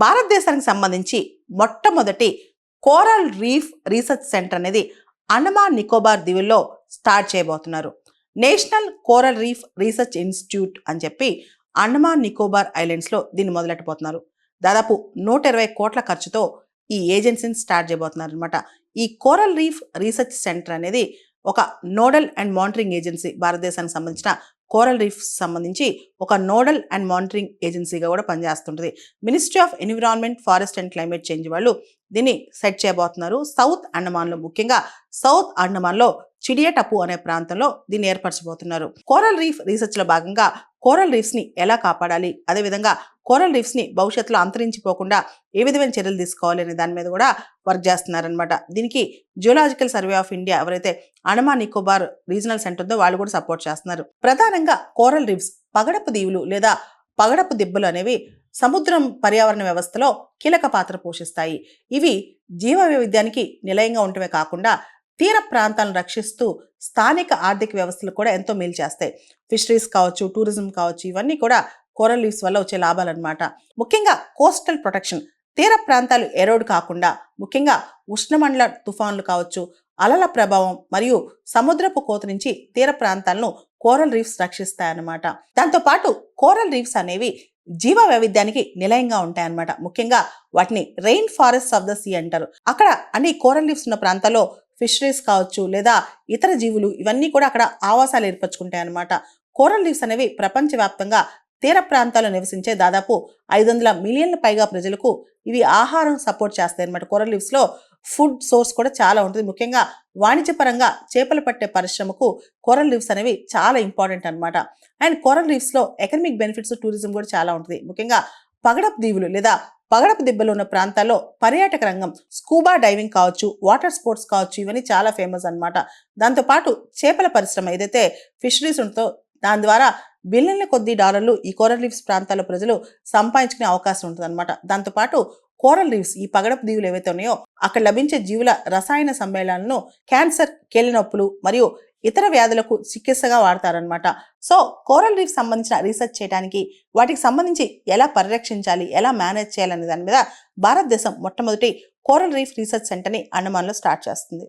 భారతదేశానికి సంబంధించి మొట్టమొదటి కోరల్ రీఫ్ రీసెర్చ్ సెంటర్ అనేది అండమాన్ నికోబార్ దీవుల్లో స్టార్ట్ చేయబోతున్నారు. National coral reef research institute అని చెప్పి అండమాన్ నికోబార్ ఐలాండ్స్లో దీన్ని మొదలెట్టబోతున్నారు. దాదాపు 120 కోట్ల ఖర్చుతో ఈ ఏజెన్సీని స్టార్ట్ చేయబోతున్నారు అనమాట. ఈ కోరల్ రీఫ్ రీసెర్చ్ సెంటర్ అనేది ఒక నోడల్ అండ్ మానిటరింగ్ ఏజెన్సీ. భారతదేశానికి సంబంధించిన కోరల్ రీఫ్ సంబంధించి ఒక నోడల్ అండ్ మానిటరింగ్ ఏజెన్సీగా కూడా పనిచేస్తుంటుంది. Ministry of environment, forest and climate change వాళ్ళు దీన్ని సెట్ చేయబోతున్నారు. సౌత్ అండమాన్లో, ముఖ్యంగా సౌత్ అండమాన్లో చిడియటప్పు అనే ప్రాంతంలో దీన్ని ఏర్పరచబోతున్నారు. కోరల్ రీఫ్ రీసెర్చ్లో భాగంగా కోరల్ రీఫ్స్ని ఎలా కాపాడాలి, అదేవిధంగా కోరల్ రీఫ్స్ని భవిష్యత్తులో అంతరించిపోకుండా ఏ విధమైన చర్యలు తీసుకోవాలి అనే దాని మీద కూడా వర్క్ చేస్తున్నారనమాట. దీనికి జియోలాజికల్ సర్వే ఆఫ్ ఇండియా, ఎవరైతే అండమాన్ నికోబార్ రీజనల్ సెంటర్ ఉందో వాళ్ళు కూడా సపోర్ట్ చేస్తున్నారు. ప్రధానంగా కోరల్ రీఫ్స్ పగడపు దీవులు లేదా పగడపు దిబ్బలు అనేవి సముద్రం పర్యావరణ వ్యవస్థలో కీలక పాత్ర పోషిస్తాయి. ఇవి జీవ వైవిధ్యానికి నిలయంగా ఉండటమే కాకుండా తీర ప్రాంతాలను రక్షిస్తూ స్థానిక ఆర్థిక వ్యవస్థలు కూడా ఎంతో మేలు చేస్తాయి. ఫిషరీస్ కావచ్చు, టూరిజం కావచ్చు, ఇవన్నీ కూడా కోరల్ రీఫ్స్ వల్ల వచ్చే లాభాలన్నమాట. ముఖ్యంగా కోస్టల్ ప్రొటెక్షన్, తీర ప్రాంతాలు ఎరోడ్ కాకుండా, ముఖ్యంగా ఉష్ణమండల తుఫాన్లు కావచ్చు, అలల ప్రభావం మరియు సముద్రపు కోత నుంచి తీర ప్రాంతాలను కోరల్ రీఫ్స్ రక్షిస్తాయన్నమాట. దాంతోపాటు కోరల్ రీఫ్స్ అనేవి జీవ వైవిధ్యానికి నిలయంగా ఉంటాయన్నమాట. ముఖ్యంగా వాటిని rain forest of the sea అంటారు. అక్కడ అన్ని కోరల్ రీఫ్స్ ఉన్న ప్రాంతాల్లో ఫిషరీస్ కావచ్చు లేదా ఇతర జీవులు ఇవన్నీ కూడా అక్కడ ఆవాసాలు ఏర్పరచుకుంటాయి అన్నమాట. కోరల్ రీఫ్స్ అనేవి ప్రపంచవ్యాప్తంగా తీర ప్రాంతాల్లో నివసించే దాదాపు 500 మిలియన్ల పైగా ప్రజలకు ఇవి ఆహారం సపోర్ట్ చేస్తాయి అన్నమాట. కోరల్ రీఫ్స్ లో ఫుడ్ సోర్స్ కూడా చాలా ఉంటుంది. ముఖ్యంగా వాణిజ్యపరంగా చేపలు పట్టే పరిశ్రమకు కోరల్ రీఫ్స్ అనేవి చాలా ఇంపార్టెంట్ అన్నమాట. అండ్ కోరల్ రీఫ్స్ లో ఎకనామిక్ బెనిఫిట్స్, టూరిజం కూడా చాలా ఉంటుంది. ముఖ్యంగా పగడపు దీవులు లేదా పగడపు దిబ్బలు ఉన్న ప్రాంతాల్లో పర్యాటక రంగం, స్కూబా డైవింగ్ కావచ్చు, వాటర్ స్పోర్ట్స్ కావచ్చు, ఇవన్నీ చాలా ఫేమస్ అన్నమాట. దాంతోపాటు చేపల పరిశ్రమ ఏదైతే ఫిషరీస్ ఉంటుందో దాని ద్వారా బిలియన్ల కొద్ది డాలర్లు ఈ కోరల్ రీఫ్స్ ప్రాంతాల్లో ప్రజలు సంపాదించుకునే అవకాశం ఉంటుంది అనమాట. దాంతోపాటు కోరల్ రీఫ్స్, ఈ పగడపు దీవులు ఏవైతే ఉన్నాయో అక్కడ లభించే జీవుల రసాయన సమ్మేళనాలను క్యాన్సర్, కీళ్ళ నొప్పులు మరియు ఇతర వ్యాధులకు చికిత్సగా వాడతారనమాట. సో కోరల్ రీఫ్ సంబంధించిన రీసెర్చ్ చేయడానికి, వాటికి సంబంధించి ఎలా పరిరక్షించాలి, ఎలా మేనేజ్ చేయాలనే దాని మీద భారతదేశం మొట్టమొదటి కోరల్ రీఫ్ రీసెర్చ్ సెంటర్ని అండమాన్లో స్టార్ట్ చేస్తుంది.